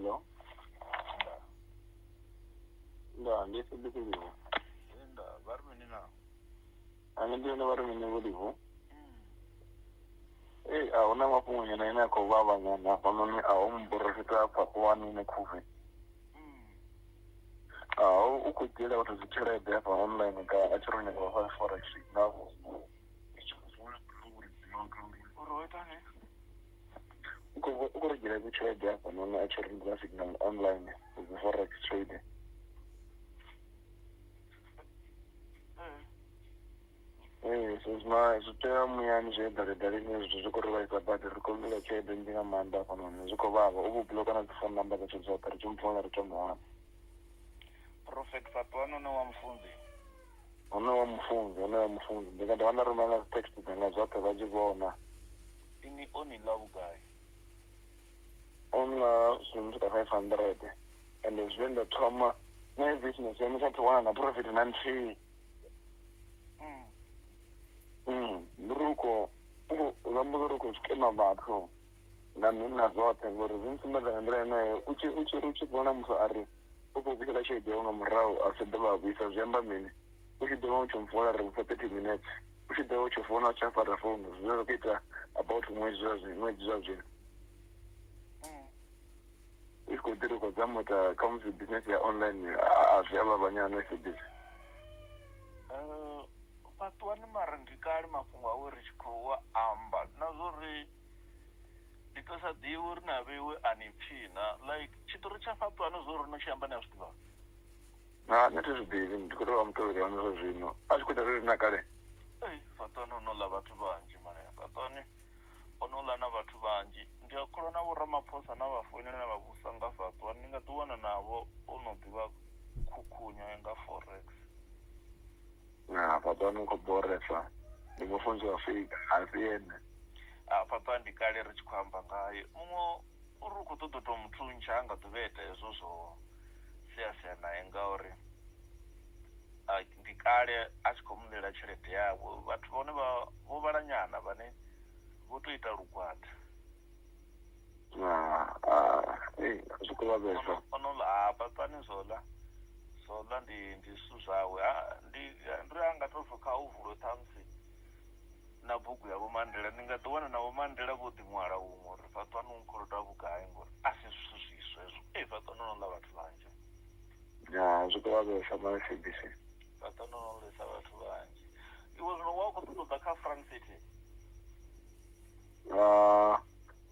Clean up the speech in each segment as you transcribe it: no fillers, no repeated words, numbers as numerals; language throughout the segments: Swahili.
Hello. Da, ndese bikilivo. Enda, varmini na. Andiona vari mine kulivo. Auna mafungu nyana ina kovava nyana panoni aumborosita pakuwani nekuve. Ukujela kuti zvicherede apa online ka achironya kwa forex now. Ukurejela zvicherede apa noni achironya signal online ku forex trade. So zvitera muyani zvedharedhare nezvizvo zvikurovaisa bhati rikomira chede ndinga manda panoni zvikovava ukubhuloka na tifone number dzacho dzoka richimufona richomuwana. Prophet Fatwano no wamfunzi. Unowa mufunzi ndikati vanarumana text dzanga zvoke vachivona. Ini only love guy. Ona zvinhu zvika 500 ende zvienda thoma nebusiness yemusati wana na profit nanti. Muruko uko skema batho na zote ngori zinsimba dzandira naye uchibona muso ari ukubikira shede unga murao asedaba bisa zviamba mini uchidoma uchimfona ri for 30 minutes uchidoma uchifona uchafara phone zvino kuita about mwezi zvazvo ikodero kwadzamota comes business ya online azviamba banyana business. Fatwani mara ndikali mafungu awuri chikowa amba nazori ndikasadiwi uri navewe anipfina like chitori chafatwani zori unoshamba nazvidiva netizvidivi ndikurova mutoveri vanozo zvino achikuita riri nakale. Fatwani unola vatu vanji mara Fatwani unola na vatu vanji ndiyakhula navo ramaphosa navafonela navavusa nga Fatwani ndingatiwana navo unodiva kukhunya nga forex. Fatwani ukuboresa ndimufunzi wafika asiyene. Fatwani ndikale richikwamba ngaye umwe uri kutototo mutuncha angatuveta izvozvo siyasiya naye ngauri ndikale achikomunera cherete yavo vatu vone vovalanyana vane votoita rugwata. Zvikuvavesa onola Fatwani zola ndisuzawe ndiri angatozvoka uvhuro tamsi na bhuku yavo mandela ndingatiwana navo mandela vodimwara umwe uri Fatwani unkolota vugai ngori asi zvisu zviswezvo Fatwani unola vatu vanje. zvikuvavesa maCBC. Fatwani unolesa vatu vanje iwe zvino wakutotodza kaFrance City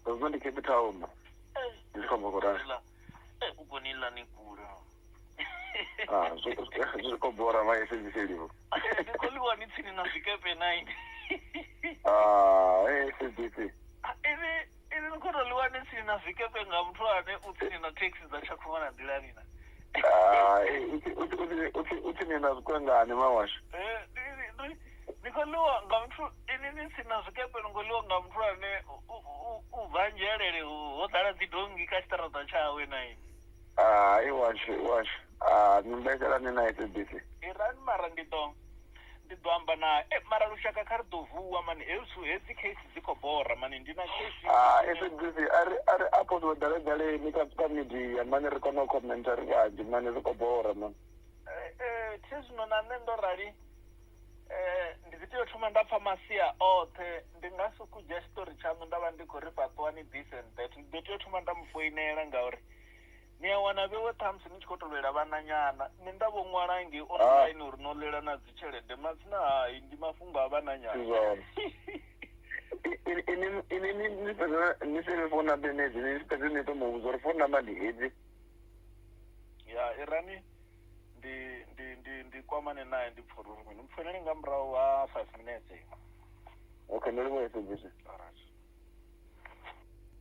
zvinhu ndicape town ndizvikambokorana ukonila nikura zvirikobhora maCBC livo ndikoliwa nitsini na zvikepe 9 CBC ini nikodoliwa nitsini na zvikepe nga muthu ane utsini na taxi dzachakhumana ndilanina uthi nina zikwengane mawasha nikoliwa nga muthu ini nitsini na zvikepe nikoliwa nga muthu ane ubvanjelele hodala dzidongi kachitarata chawe naini iwashe nimbekelani naye CBC irani mara ndidoamba naye mara lushaka karidovuwa mani hedzi case dzikobhora mani ndina case CBC ari apo dodale nikapamidia mani rikona komentari vanji mani rikobhora mani tizvino nane ndorali ndizitiyotuma ndapfamasiya othe ndingasikuja chitori changu ndava ndikuri Fatwani this and that nditiyotuma ndamufoinela ngauri niyawana vewe tamsi nichikotolwela vananyana nindavomwala nge online uri nolela na dzichelede matsina hayi ndi mafungo a vananyana. ini nisiri phone number nezi nisipeze netomubuza uri phone number ndihedzi ya irani ndikwamane naye ndipfururi mini mupfonele nga murahu wa 5 minutes. Okay ndiri kuSBC. Alright.